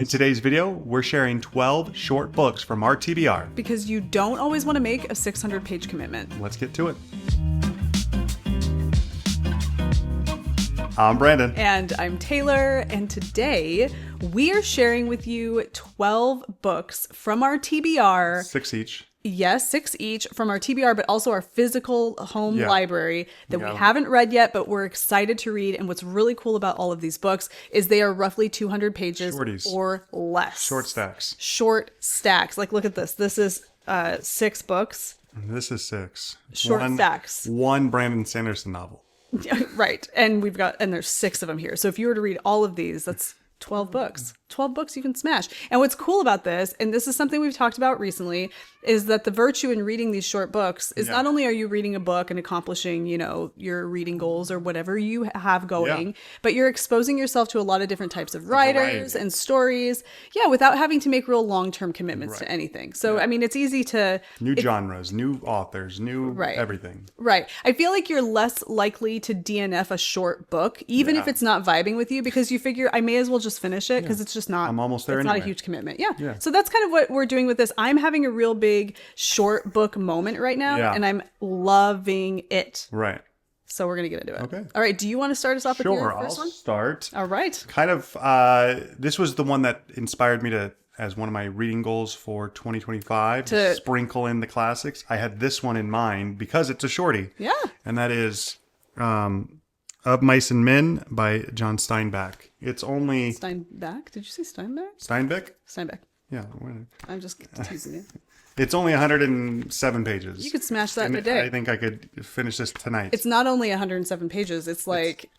In today's video, we're sharing 12 short books from our TBR. Because you don't always want to make a 600-page commitment. Let's get to it. I'm Brandon. And I'm Taylor. And today we are sharing with you 12 books from our TBR. 6 each. Yes, 6 each from our TBR, but also our physical home library that we Yeah. haven't read yet, but we're excited to read. And what's really cool about all of these books is they are roughly 200 pages Shorties. or less. Short stacks. Short stacks. Like, look at this. This is 6 books. This is 6. Short stacks. One Brandon Sanderson novel. Right. And there's 6 of them here. So if you were to read all of these, that's 12 books. 12 books you can smash. And what's cool about this, and this is something we've talked about recently, is that the virtue in reading these short books is not only are you reading a book and accomplishing, your reading goals or whatever you have going, but you're exposing yourself to a lot of different types of writers and stories. Yeah, without having to make real long-term commitments to anything. So, I mean, it's easy to... New genres, new authors, new everything. Right. I feel like you're less likely to DNF a short book, even if it's not vibing with you, because you figure I may as well just finish it because it's just not... I'm almost there It's anyway. not a huge commitment. Yeah. So that's kind of what we're doing with this. I'm having a real big short book moment right now, and I'm loving it. Right. So we're going to get into it. Okay. All right. Do you want to start us off with your I'll first one? start. All right. Kind of, this was the one that inspired me as one of my reading goals for 2025, to sprinkle in the classics. I had this one in mind because it's a shorty. Yeah. And that is Of Mice and Men by John Steinbeck. It's only... Steinbeck? Did you say Steinbeck? Steinbeck? Steinbeck. Yeah. I'm just teasing you. It's only 107 pages. You could smash that in a And day. I think I could finish this tonight. It's not only 107 pages. It's like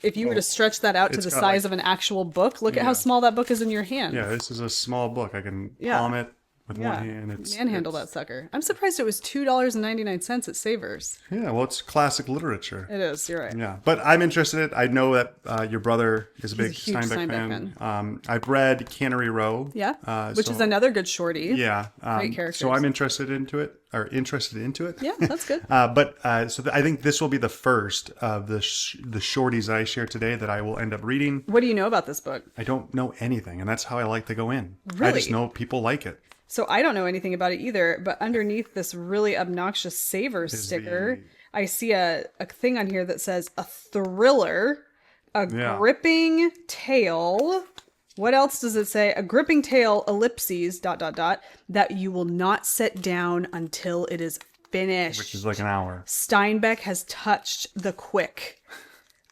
if you were to stretch that out to the size of an actual book, look at how small that book is in your hand. Yeah, this is a small book. I can palm it with one hand. Manhandle that sucker. I'm surprised it was $2.99 at Savers. Yeah, well, it's classic literature. It is. You're right. Yeah, but I'm interested in it. I know that your brother is a big huge Steinbeck fan. I've read Cannery Row. Yeah, which is another good shorty. Yeah. Great characters. So I'm interested into it. Yeah, that's good. I think this will be the first of the shorties that I share today that I will end up reading. What do you know about this book? I don't know anything, and that's how I like to go in. Really? I just know people like it. So I don't know anything about it either, but underneath this really obnoxious Savers sticker, I see a thing on here that says a thriller, gripping tale. What else does it say? A gripping tale, ellipses, ... that you will not set down until it is finished. Which is like an hour. Steinbeck has touched the quick.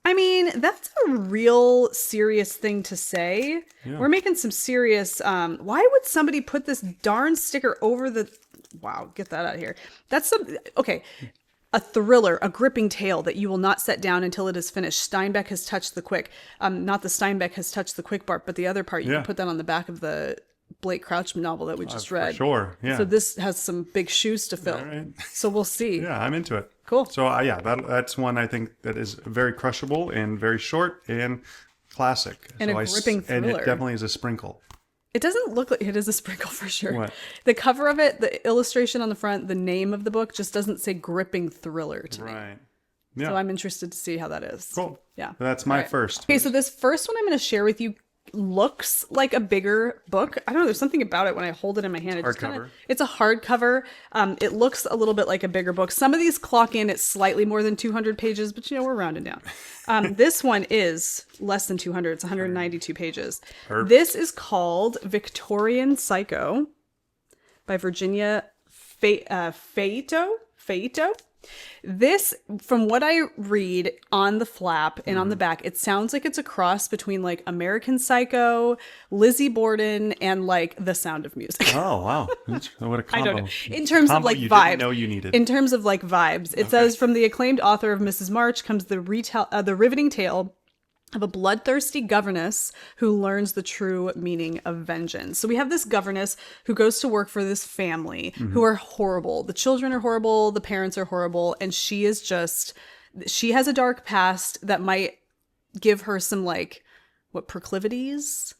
I mean, that's a real serious thing to say. Yeah. We're making some serious... why would somebody put this darn sticker over the... Wow, get that out of here. That's some... Okay. A thriller, a gripping tale that you will not set down until it is finished. Steinbeck has touched the quick. Not the Steinbeck has touched the quick part, but the other part. You can put that on the back of the Blake Crouch novel that we just read. For sure, yeah. So this has some big shoes to fill. Right. So we'll see. Yeah, I'm into it. Cool. So that's one I think that is very crushable and very short and classic. And so a gripping thriller. And it definitely is a sprinkle. It doesn't look like it is a sprinkle for sure. What? The cover of it, the illustration on the front, the name of the book just doesn't say gripping thriller to me. Right. Yeah. So I'm interested to see how that is. Cool. Yeah. That's my first. Okay, so this first one I'm going to share with you looks like a bigger book. I don't know, there's something about it when I hold it in my hand. It's a hardcover. It looks a little bit like a bigger book. Some of these clock in at slightly more than 200 pages, but we're rounding down. This one is less than 200. It's 192 pages. Perfect. This is called Victorian Psycho by Virginia Feito. This, from what I read on the flap and on the back, it sounds like it's a cross between like American Psycho, Lizzie Borden, and like The Sound of Music. Oh, wow. What a combo. I don't know. In terms of like vibe. Didn't know you needed. In terms of like vibes. It says, from the acclaimed author of Mrs. March comes the riveting tale of a bloodthirsty governess who learns the true meaning of vengeance. So we have this governess who goes to work for this family who are horrible. The children are horrible, the parents are horrible, and she has a dark past that might give her some proclivities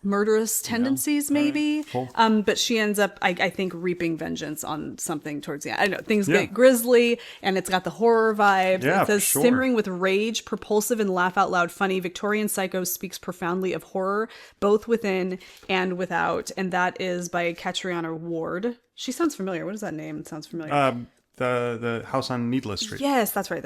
murderous tendencies, maybe. Right. Cool. But she ends up, I think, reaping vengeance on something towards the end. I don't know, things get grisly, and it's got the horror vibes. Yeah, it says, for sure. simmering with rage, propulsive and laugh-out-loud funny, Victorian Psycho speaks profoundly of horror, both within and without. And that is by Catriona Ward. She sounds familiar. What is that name? It sounds familiar. The house on Needless Street. Yes, that's right.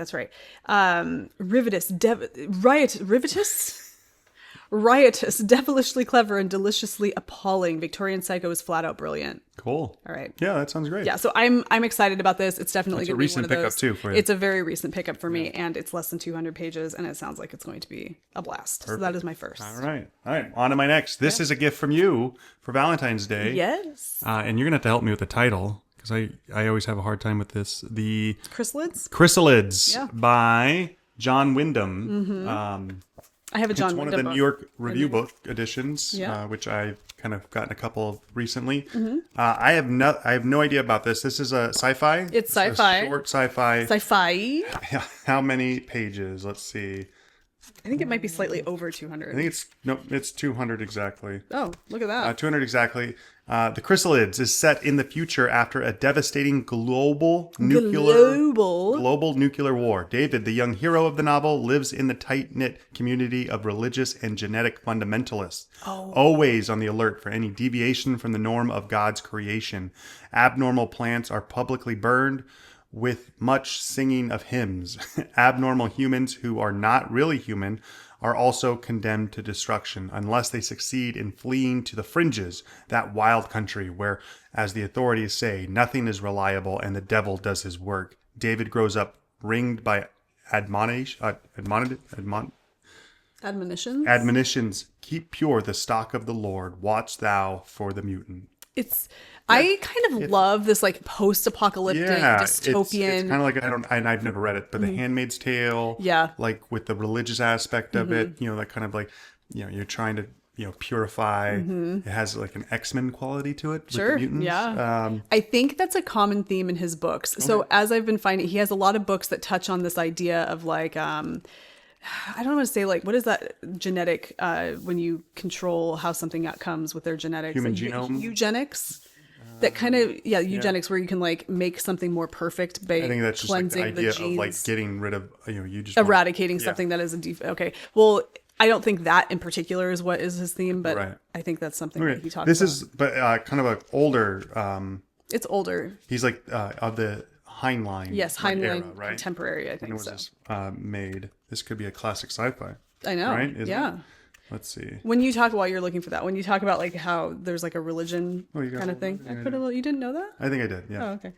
Riotous, devilishly clever, and deliciously appalling. Victorian Psycho is flat out brilliant. Cool. All right. Yeah, that sounds great. Yeah, so I'm excited about this. It's definitely going to be one of those. It's a recent pickup too for you. It's a very recent pickup for me, and it's less than 200 pages, and it sounds like it's going to be a blast. Perfect. So that is my first. All right. On to my next. This is a gift from you for Valentine's Day. Yes. And you're gonna have to help me with the title because I always have a hard time with this. The Chrysalids by John Wyndham. I have a John Wyndham. It's one of the book. New York Review Book editions, Yeah. which I've kind of gotten a couple of recently. I have no idea about this. This is a sci-fi. It's sci-fi. A short sci-fi. Sci-fi. How many pages? Let's see. I think it might be slightly over 200. I think it's 200 exactly. Oh, look at that. 200 exactly. The Chrysalids is set in the future after a devastating global nuclear war. David, the young hero of the novel, lives in the tight-knit community of religious and genetic fundamentalists, always on the alert for any deviation from the norm of God's creation. Abnormal plants are publicly burned, with much singing of hymns. Abnormal humans who are not really human are also condemned to destruction unless they succeed in fleeing to the fringes, that wild country where, as the authorities say, nothing is reliable and the devil does his work. David grows up ringed by admonitions. Keep pure the stock of the Lord. Watch thou for the mutant. I kind of love this like post-apocalyptic dystopian. It's kind of like I've never read it, but The Handmaid's Tale. Yeah. Like with the religious aspect of it, that kind of like, you're trying to, purify. It has like an X-Men quality to it. Sure. With the mutants. Yeah. I think that's a common theme in his books. Okay. So as I've been finding, he has a lot of books that touch on this idea of like, I don't want to say like, what is that genetic, when you control how something comes with their genetics? Human like, genome? Eugenics. That kind of, eugenics where you can like make something more perfect by I think that's just cleansing like the idea the genes. of like getting rid of, you just eradicating something that is a defect. Okay. Well, I don't think that in particular is what is his theme, but I think that's something that he talks about. This is kind of an older. It's older. He's like of the Heinlein. Yes, Heinlein era, right? contemporary, I think. When was this made? This could be a classic sci-fi. I know. Right? Isn't yeah. it? Let's see. When you talk, while you're looking for that, when you talk about like how there's like a religion kind of thing, you didn't know that? I think I did. Yeah. Oh, okay.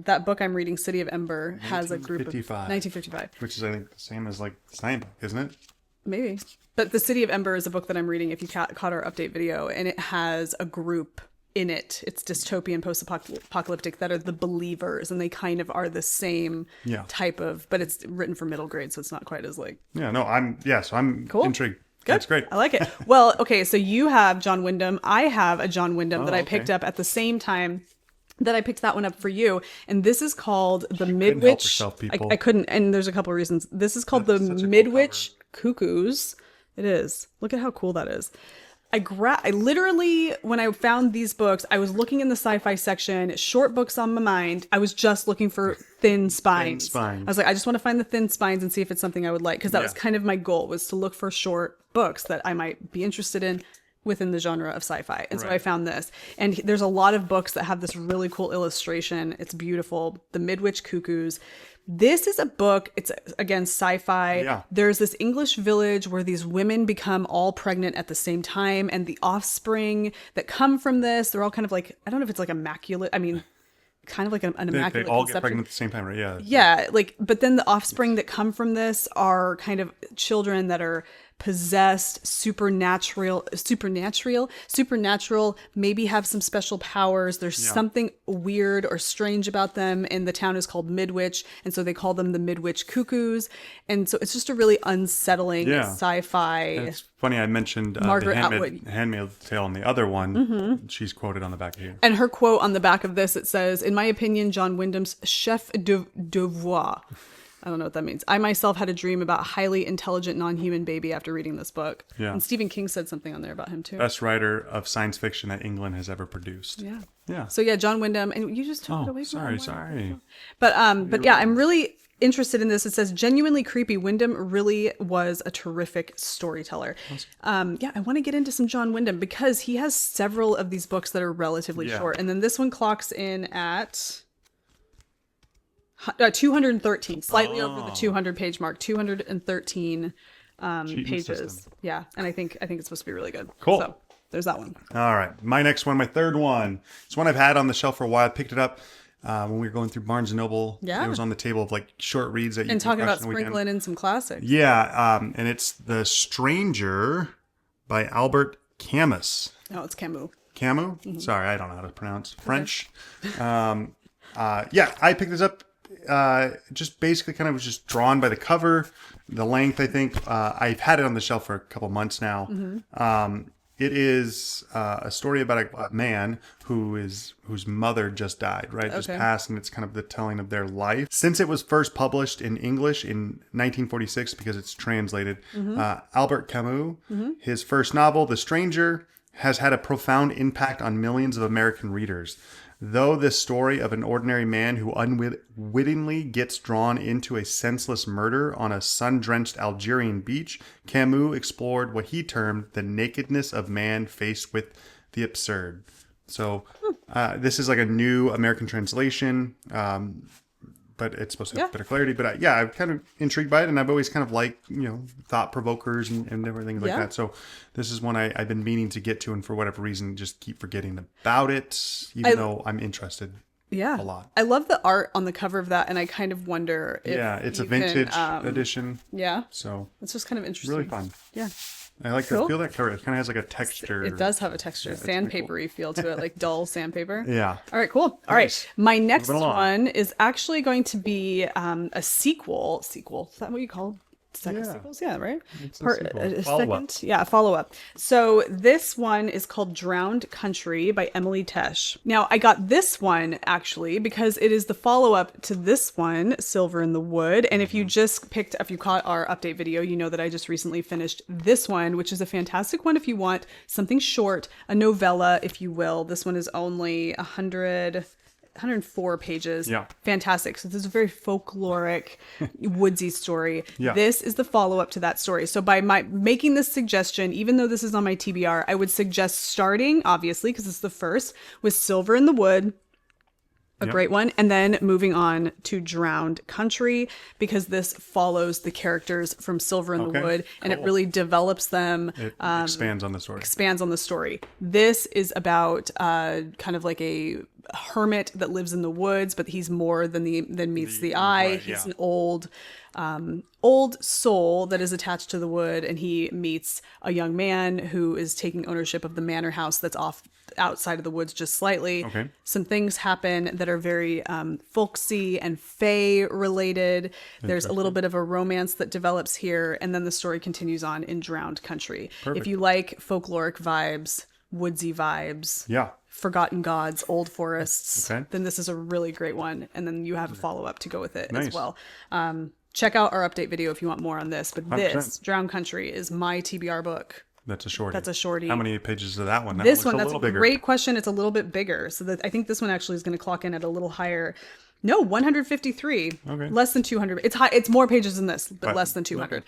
That book I'm reading, City of Ember, has a group of 1955, which is I think the same as like the science book, isn't it? Maybe. But the City of Ember is a book that I'm reading. If you caught our update video, and it has a group in it. It's dystopian, post-apocalyptic, that are the believers, and they kind of are the same type of. But it's written for middle grade, so it's not quite as like. Yeah. No. I'm cool. Intrigued. Good. That's great. I like it. Well, okay, so you have John Wyndham. I have a John Wyndham that I picked up at the same time that I picked that one up for you. And this is called The Midwich. I couldn't, and there's a couple of reasons. This is called The Midwich Cuckoos. It is. Look at how cool that is. I literally, when I found these books, I was looking in the sci-fi section, short books on my mind. I was just looking for thin spines. I was like, I just want to find the thin spines and see if it's something I would like. Because that was kind of my goal, was to look for short books that I might be interested in within the genre of sci-fi. And so I found this. And there's a lot of books that have this really cool illustration. It's beautiful. The Midwich Cuckoos. This is a book, it's again sci-fi. Yeah. There's this English village where these women become all pregnant at the same time, and the offspring that come from this, they're all kind of like, I don't know if it's like immaculate, I mean, kind of like an immaculate They all conception. get pregnant at the same time, right? Yeah. Yeah, like, but then the offspring that come from this are kind of children that are possessed, supernatural, maybe have some special powers. There's something weird or strange about them, and the town is called Midwich, and so they call them the Midwich Cuckoos. And so it's just a really unsettling sci-fi. And it's funny, I mentioned Margaret the Atwood. Handmaid's Tale on the other one. She's quoted on the back here. And her quote on the back of this, it says, "In my opinion, John Wyndham's chef d'oeuvre." I don't know what that means. I myself had a dream about a highly intelligent non-human baby after reading this book. Yeah. And Stephen King said something on there about him too. Best writer of science fiction that England has ever produced. Yeah. Yeah. So yeah, John Wyndham, and you just took it away from me. Sorry. But yeah, I'm really interested in this. It says genuinely creepy. Wyndham really was a terrific storyteller. Yeah, I want to get into some John Wyndham because he has several of these books that are relatively short. And then this one clocks in at 213, slightly over the 200 page mark, 213 pages. System. Yeah, and I think it's supposed to be really good. Cool. So there's that one. All right, my next one, my third one. It's one I've had on the shelf for a while. I picked it up when we were going through Barnes & Noble. Yeah. It was on the table of like short reads that you and can talking crush about in the weekend. sprinkling in some classics. Yeah, and it's The Stranger by Albert Camus. No, it's Camus. Camus? Sorry, I don't know how to pronounce French. Yeah, I picked this up just basically kind of was just drawn by the cover, the length, I think. I've had it on the shelf for a couple months now. It is a story about a man whose mother just died, right? Just passed, and it's kind of the telling of their life. Since it was first published in English in 1946, because it's translated, Albert Camus, his first novel, The Stranger, has had a profound impact on millions of American readers. Though this story of an ordinary man who unwittingly gets drawn into a senseless murder on a sun-drenched Algerian beach, Camus explored what he termed the nakedness of man faced with the absurd. So this is like a new American translation, but it's supposed to have better clarity. But yeah, I'm kind of intrigued by it, and I've always kind of liked, thought provokers and everything like that. So this is one I've been meaning to get to, and for whatever reason, just keep forgetting about it, even though I'm interested. A lot. I love the art on the cover of that, and I kind of wonder if it's a vintage edition. Yeah. So it's just kind of interesting. Really fun. Yeah. I like to feel that cover. It kind of has like a texture. It does have a texture, sandpapery feel to it, like dull sandpaper. Yeah. All right, cool. All right, my next one is actually going to be a sequel. Is that what you call sequels? Yeah, right? It's a follow-up. Yeah, follow-up. So this one is called Drowned Country by Emily Tesh. Now, I got this one actually because it is the follow-up to this one, Silver in the Wood. And if you caught our update video, you know that I just recently finished this one, which is a fantastic one if you want something short, a novella, if you will. This one is only 104 pages. Yeah. Fantastic. So this is a very folkloric, woodsy story. Yeah. This is the follow-up to that story. So by making this suggestion, even though this is on my TBR, I would suggest starting, obviously, because it's the first, with Silver in the Wood, a great one, and then moving on to Drowned Country, because this follows the characters from Silver in the Wood, and it really develops them. It expands on the story. This is about kind of like a hermit that lives in the woods, but he's more than meets the eye. He's an old soul that is attached to the wood, and he meets a young man who is taking ownership of the manor house that's off outside of the woods just slightly. Some things happen that are very folksy and fae related. There's a little bit of a romance that develops here, and then the story continues on in Drowned Country. If you like folkloric vibes, woodsy vibes, forgotten gods, old forests, then this is a really great one. And then you have a follow-up to go with it as well. Check out our update video if you want more on this. But 100%. This, Drowned Country, is my TBR book. That's a shorty. How many pages is that one? That's a great question. It's a little bit bigger. So I think this one actually is going to clock in at a little higher. No, 153. Less than 200. It's high. It's more pages than this, but less than 200.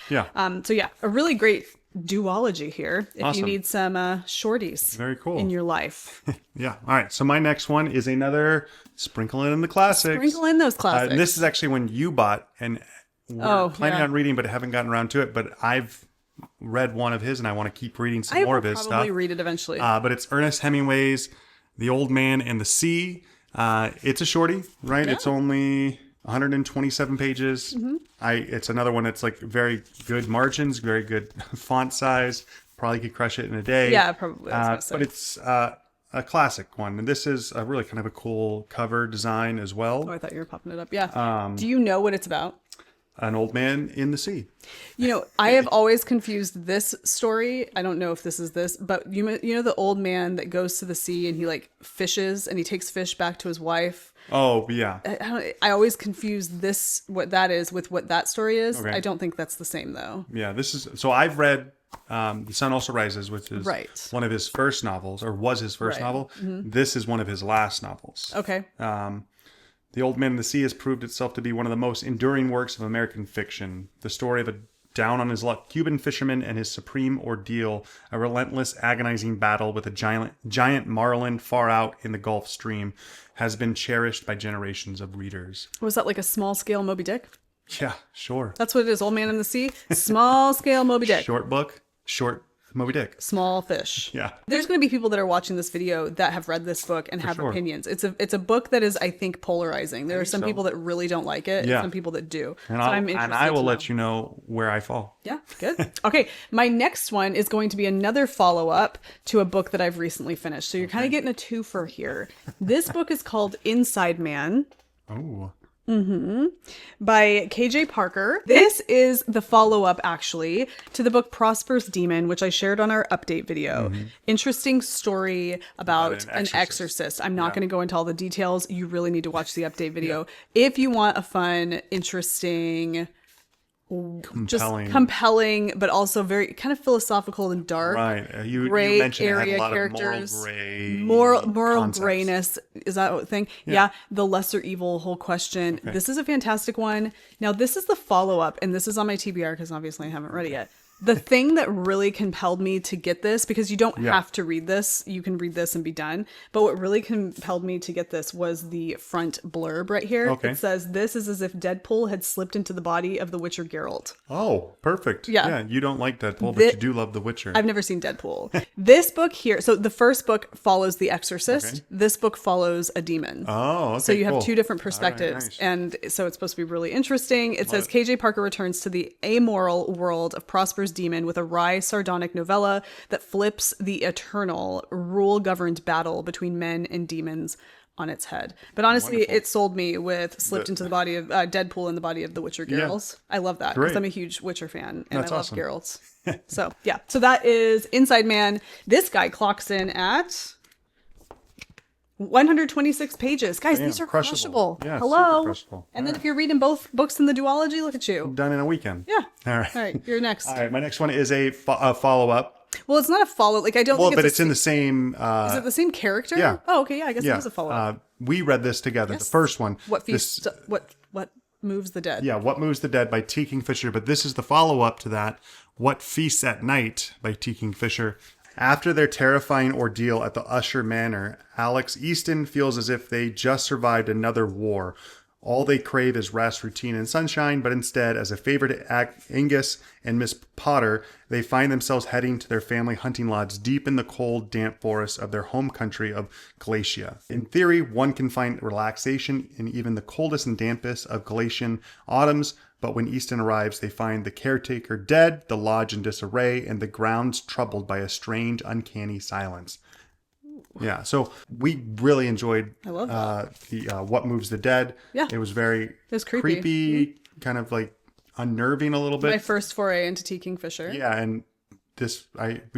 So yeah, a really great duology here if you need some shorties in your life. All right, so my next one is another sprinkle in the classics. Sprinkle in those classics. This is actually one you bought, and we're planning on reading, but haven't gotten around to it. But I've read one of his, and I want to keep reading some more of his stuff. I will probably read it eventually. But it's Ernest Hemingway's The Old Man and the Sea. It's a shorty, right? It's only 127 pages. It's another one that's like very good margins, very good font size. Probably could crush it in a day. Yeah, probably. But it's a classic one, and this is a really kind of a cool cover design as well. Oh, I thought you were popping it up. Yeah. Do you know what it's about? an old man in the sea. You know, I have always confused this story. I don't know if this is this, but you know the old man that goes to the sea and he like fishes and he takes fish back to his wife. Oh, yeah. I always confuse this, what that is, with what that story is. Okay. I don't think that's the same though. Yeah, so I've read The Sun Also Rises, which is one of his first novels, or was his first novel. Mm-hmm. This is one of his last novels. Okay. The Old Man in the Sea has proved itself to be one of the most enduring works of American fiction. The story of a down-on-his-luck Cuban fisherman and his supreme ordeal, a relentless, agonizing battle with a giant marlin far out in the Gulf Stream, has been cherished by generations of readers. Was that like a small-scale Moby Dick? Yeah, sure. That's what it is, Old Man in the Sea? Small-scale Moby Dick. Short book, short Moby Dick. Small fish. Yeah. There's going to be people that are watching this video that have read this book and have opinions. It's a book that is, I think, polarizing. There are some people that really don't like it, and some people that do. And I will let you know where I fall. Yeah, good. Okay, my next one is going to be another follow-up to a book that I've recently finished. So you're kind of getting a twofer here. This book is called Inside Man. Oh. By KJ Parker. This is the follow-up, actually, to the book Prosper's Demon, which I shared on our update video. Interesting story about an exorcist. I'm not going to go into all the details. You really need to watch the update video. If you want a fun, interesting, compelling, but also very kind of philosophical and dark. Right. You gray mentioned area it had a lot characters. Of moral grayness. Is that a thing? Yeah. The lesser evil whole question. Okay. This is a fantastic one. Now, this is the follow-up, and this is on my TBR because obviously I haven't read it yet. The thing that really compelled me to get this, because you don't have to read this, you can read this and be done. But what really compelled me to get this was the front blurb right here. Okay. It says, "This is as if Deadpool had slipped into the body of the Witcher Geralt." Oh, perfect. Yeah. You don't like Deadpool, but you do love the Witcher. I've never seen Deadpool. This book here, so the first book follows the exorcist. Okay. This book follows a demon. Oh, okay. So you have two different perspectives. Right, nice. And so it's supposed to be really interesting. It says, KJ Parker returns to the amoral world of Prosper's Demon with a wry, sardonic novella that flips the eternal, rule-governed battle between men and demons on its head. But honestly, it sold me with slipped into the body of Deadpool in the body of the Witcher Geralt. I love that because I'm a huge Witcher fan and I love Geralt. So that is Inside Man. This guy clocks in at 126 pages. Guys, these are crushable. Yeah, hello. Crushable. And then if you're reading both books in the duology, look at you. Done in a weekend. Yeah. All right. All right. You're next. All right. My next one is a follow-up. Well, it's not a follow. Like, I don't think but it's in the same... is it the same character? Yeah. Oh, okay. Yeah, I guess it was a follow-up. We read this together. Yes. The first one. What Moves the Dead? Yeah, What Moves the Dead by T. Kingfisher. But this is the follow-up to that. What Feasts at Night by T. Kingfisher. After their terrifying ordeal at the Usher Manor, Alex Easton feels as if they just survived another war. All they crave is rest, routine, and sunshine, but instead, as a favor to Angus and Miss Potter, they find themselves heading to their family hunting lodge deep in the cold, damp forests of their home country of Galicia. In theory, one can find relaxation in even the coldest and dampest of Galician autumns, but when Easton arrives, they find the caretaker dead, the lodge in disarray, and the grounds troubled by a strange, uncanny silence. Yeah, so we really enjoyed the What Moves the Dead. Yeah. It was creepy, kind of like unnerving a little bit. My first foray into T. Kingfisher. Yeah, and this I've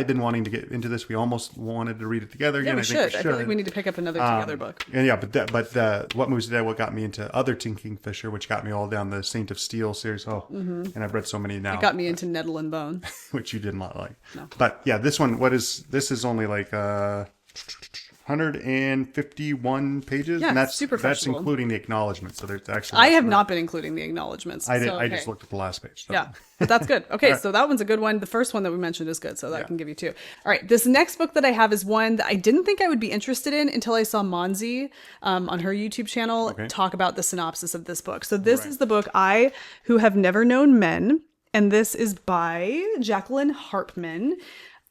been wanting to get into this. We almost wanted to read it together again. Yeah, we should. I feel like we need to pick up another together book. And but What Moves the Dead, what got me into other T. Kingfisher, which got me all down the Saint of Steel series. And I've read so many now. It got me into Nettle and Bone, which you did not like. No. But yeah, this is only like 151 pages. Yeah, and that's super that's including the acknowledgements. So there's actually I have not been including the acknowledgements. I just looked at the last page. So. Yeah, but that's good. Okay, so that one's a good one. The first one that we mentioned is good, so that can give you two. All right, this next book that I have is one that I didn't think I would be interested in until I saw Monzi on her YouTube channel talk about the synopsis of this book. So this is the book I Who Have Never Known Men, and this is by Jacqueline Harpman.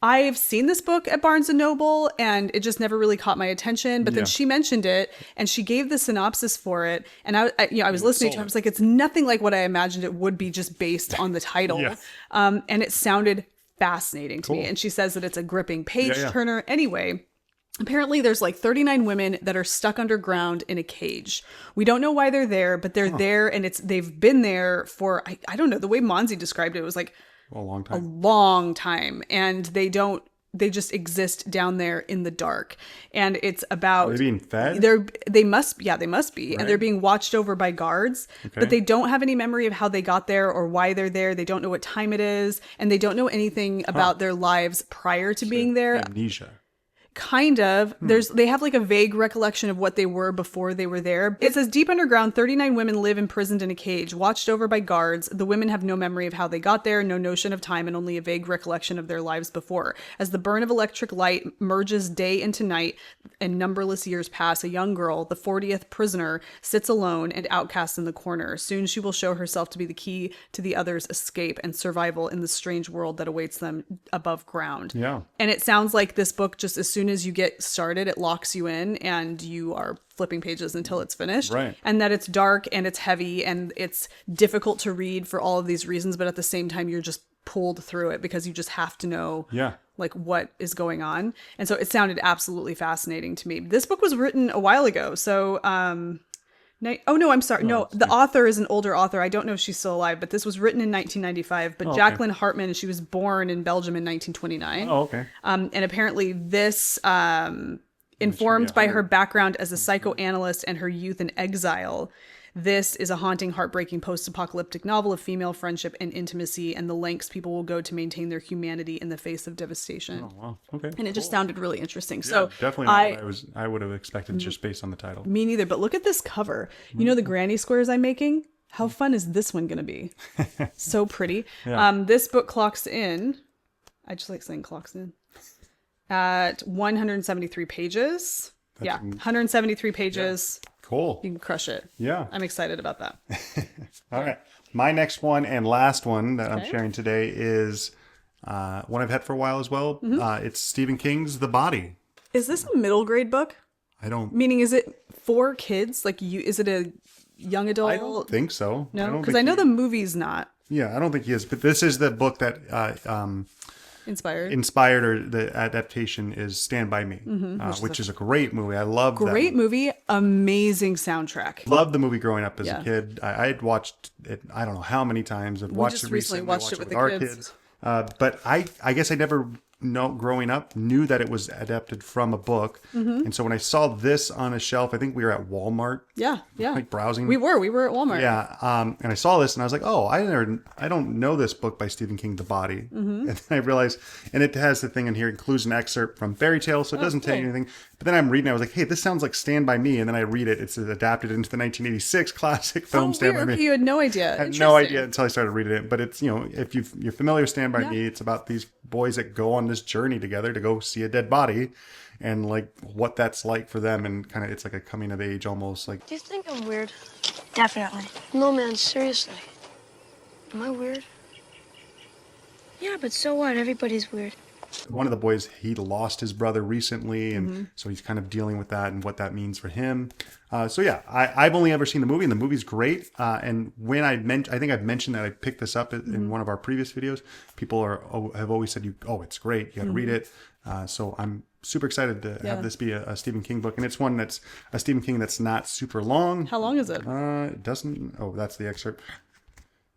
I've seen this book at Barnes & Noble and it just never really caught my attention. But then she mentioned it and she gave the synopsis for it. And I was listening to her. I was like, it's nothing like what I imagined it would be just based on the title. And it sounded fascinating to me. And she says that it's a gripping page turner. Anyway, Apparently, there's like 39 women that are stuck underground in a cage. We don't know why they're there, but they're there, and they've been there for, I don't know, the way Monzi described it was like a long time. A long time. And they just exist down there in the dark. And it's about... Are they being fed? They must be. Right. And they're being watched over by guards. Okay. But they don't have any memory of how they got there or why they're there. They don't know what time it is. And they don't know anything about their lives prior to being there. Amnesia. Kind of. They have like a vague recollection of what they were before they were there. It says deep underground, 39 women live imprisoned in a cage, watched over by guards. The women have no memory of how they got there, no notion of time, and only a vague recollection of their lives before. As the burn of electric light merges day into night and numberless years pass, a young girl, the 40th prisoner, sits alone and outcast in the corner. Soon she will show herself to be the key to the others' escape and survival in the strange world that awaits them above ground. Yeah. And it sounds like this book, just as soon as you get started, it locks you in and you are flipping pages until it's finished. Right. And that it's dark and it's heavy and it's difficult to read for all of these reasons, but at the same time, you're just pulled through it because you just have to know like what is going on. And so it sounded absolutely fascinating to me. This book was written a while ago. So, oh, no, I'm sorry. No, the author is an older author. I don't know if she's still alive, but this was written in 1995. But Jacqueline Hartman, she was born in Belgium in 1929. Oh, okay. And apparently this, informed by her background as a psychoanalyst and her youth in exile, this is a haunting, heartbreaking post-apocalyptic novel of female friendship and intimacy and the lengths people will go to maintain their humanity in the face of devastation. Oh, wow. Okay. And it just sounded really interesting. Yeah, so definitely not what I would have expected just based on the title. Me neither, but look at this cover. You know the granny squares I'm making? How fun is this one going to be? So pretty. Yeah. This book clocks in, I just like saying clocks in, at 173 pages. 173 pages. Yeah. Cool. You can crush it. Yeah. I'm excited about that. All right. My next one and last one that I'm sharing today is one I've had for a while as well. It's Stephen King's The Body. Is this a middle grade book? Meaning, is it for kids? Like, is it a young adult? I don't think so. No, because I know the movie's not. Yeah, I don't think he is. But this is the book that inspired, or the adaptation is Stand By Me, which is a great movie. I love that great movie. Amazing soundtrack. Loved the movie growing up as a kid. I had watched it, I don't know how many times. I've watched it recently. Watched it with our the kids. But I guess I never growing up knew that it was adapted from a book. And so when I saw this on a shelf, I think we were at Walmart. Yeah. Like browsing. We were at Walmart. Yeah. And I saw this and I was like, oh, I don't know this book by Stephen King, The Body. And then I realized, and it has the thing in here, includes an excerpt from fairy tale, so it doesn't tell you anything. But then I'm reading, I was like, hey, this sounds like Stand By Me. And then I read it. It's adapted into the 1986 classic film Stand By Me. You had no idea. I had no idea until I started reading it. But it's, if you're familiar with Stand By Me, it's about these boys that go on this journey together to go see a dead body and like what that's like for them, and kind of it's like a coming of age almost. Like, do you think I'm weird? Definitely. No, man, seriously. Am I weird? Yeah, but so what? Everybody's weird. One of the boys, he lost his brother recently, and so he's kind of dealing with that and what that means for him. So yeah, I've only ever seen the movie, and the movie's great. And when I think I've mentioned that I picked this up in one of our previous videos. People have always said, it's great. You got to read it. So I'm super excited to have this be a Stephen King book, and it's one that's a Stephen King that's not super long. How long is it? It doesn't. Oh, that's the excerpt.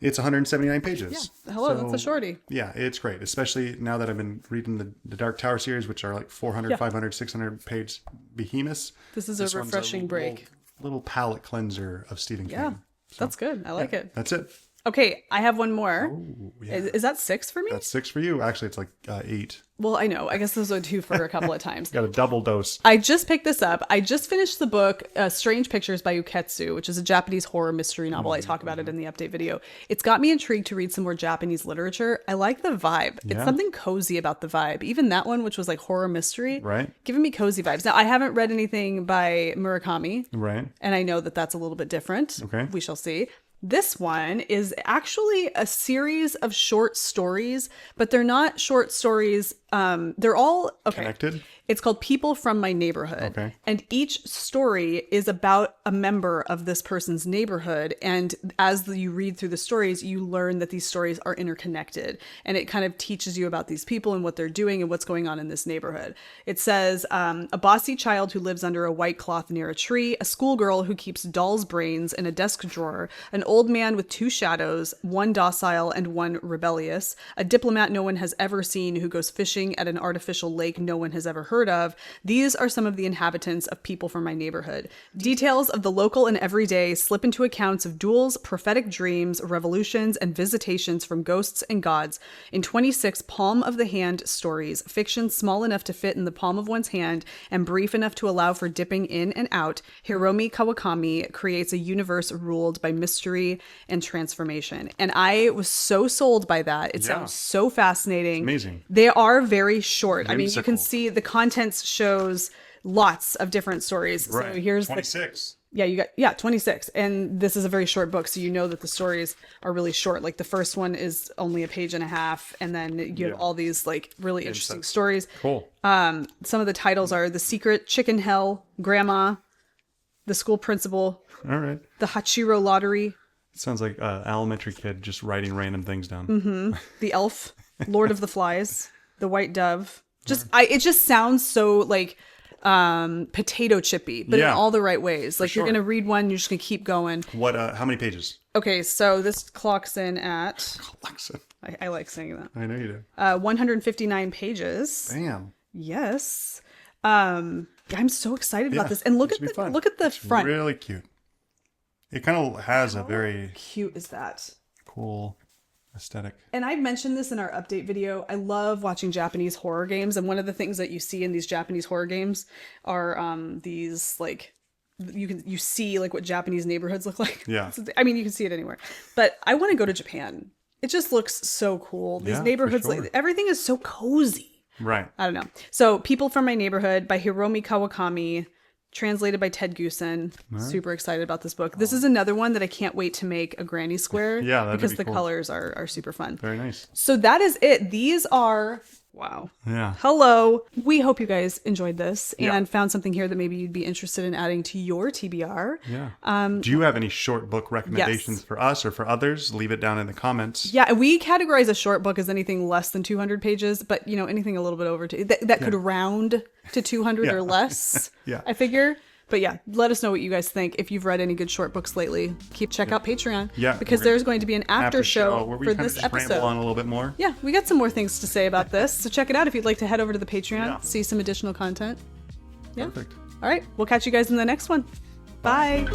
It's 179 pages. Yeah. Hello, that's a shorty. Yeah, it's great, especially now that I've been reading the Dark Tower series, which are like 400, 500, 600 page behemoths. This is a refreshing break. Little palate cleanser of Stephen King. Yeah, that's good. I like it. That's it. Okay, I have one more. Oh, yeah. Is that 6 for me? That's 6 for you. Actually, it's like 8. Well, I know. I guess those are 2 for a couple of times. Got a double dose. I just picked this up. I just finished the book Strange Pictures by Uketsu, which is a Japanese horror mystery novel. I talk about it in the update video. It's got me intrigued to read some more Japanese literature. I like the vibe. Yeah. It's something cozy about the vibe. Even that one, which was like horror mystery, right? Giving me cozy vibes. Now, I haven't read anything by Murakami. Right. And I know that that's a little bit different. Okay. We shall see. This one is actually a series of short stories, but they're not short stories they're all connected. It's called People from My Neighborhood. Okay. And each story is about a member of this person's neighborhood. And as you read through the stories, you learn that these stories are interconnected. And it kind of teaches you about these people and what they're doing and what's going on in this neighborhood. It says, a bossy child who lives under a white cloth near a tree, a schoolgirl who keeps doll's brains in a desk drawer, an old man with 2 shadows, one docile and one rebellious, a diplomat no one has ever seen who goes fishing at an artificial lake no one has ever heard of. These are some of the inhabitants of People from My Neighborhood. Details of the local and everyday slip into accounts of duels, prophetic dreams, revolutions, and visitations from ghosts and gods in 26 palm of the hand stories, fiction small enough to fit in the palm of one's hand and brief enough to allow for dipping in and out. Hiromi Kawakami creates a universe ruled by mystery and transformation. And I was so sold by that. It sounds so fascinating. Amazing. They are very short. I mean, Whimsical. you can see the contents shows lots of different stories. Right. So here's 26. you got 26. And this is a very short book. So you know that the stories are really short. Like the first one is only a page and a half. And then you have all these like really interesting stories. Cool. Some of the titles are The Secret, Chicken Hell, Grandma, The School Principal, All right. The Hachiro Lottery, It sounds like an elementary kid just writing random things down. The Elf, Lord of the Flies, The White Dove. It just sounds so like potato chippy, but in all the right ways. Like you're gonna read one, you're just gonna keep going. What? How many pages? Okay, so this clocks in at. Alexa. I like saying that. I know you do. 159 pages. Damn. Yes. I'm so excited about this. And look at the front. Really cute. It kind of has a very Cute is that? cool aesthetic. And I mentioned this in our update video. I love watching Japanese horror games, and one of the things that you see in these Japanese horror games are these like you see like what Japanese neighborhoods look like. Yeah. I mean, you can see it anywhere. But I want to go to Japan. It just looks so cool. These neighborhoods, for sure. like everything is so cozy. Right. I don't know. So, People from My Neighborhood by Hiromi Kawakami, translated by Ted Goosen. Super excited about this book. This is another one that I can't wait to make a granny square. Yeah, that'd because be the cool. colors are super fun. Very nice. So that is it. These are wow. Yeah. Hello. We hope you guys enjoyed this Yeah. and found something here that maybe you'd be interested in adding to your TBR. Yeah. Do you have any short book recommendations for us or for others? Leave it down in the comments. Yeah, we categorize a short book as anything less than 200 pages, but anything a little bit over that could round to 200 or less. Yeah. I figure. But yeah, let us know what you guys think. If you've read any good short books lately, check out Patreon. Yeah, because there's going to be an after show where we for kind this of just ramble episode. on a little bit more. Yeah, we got some more things to say about this. So check it out if you'd like to head over to the Patreon, Yeah. see some additional content. Yeah. Perfect. All right, we'll catch you guys in the next one. Bye.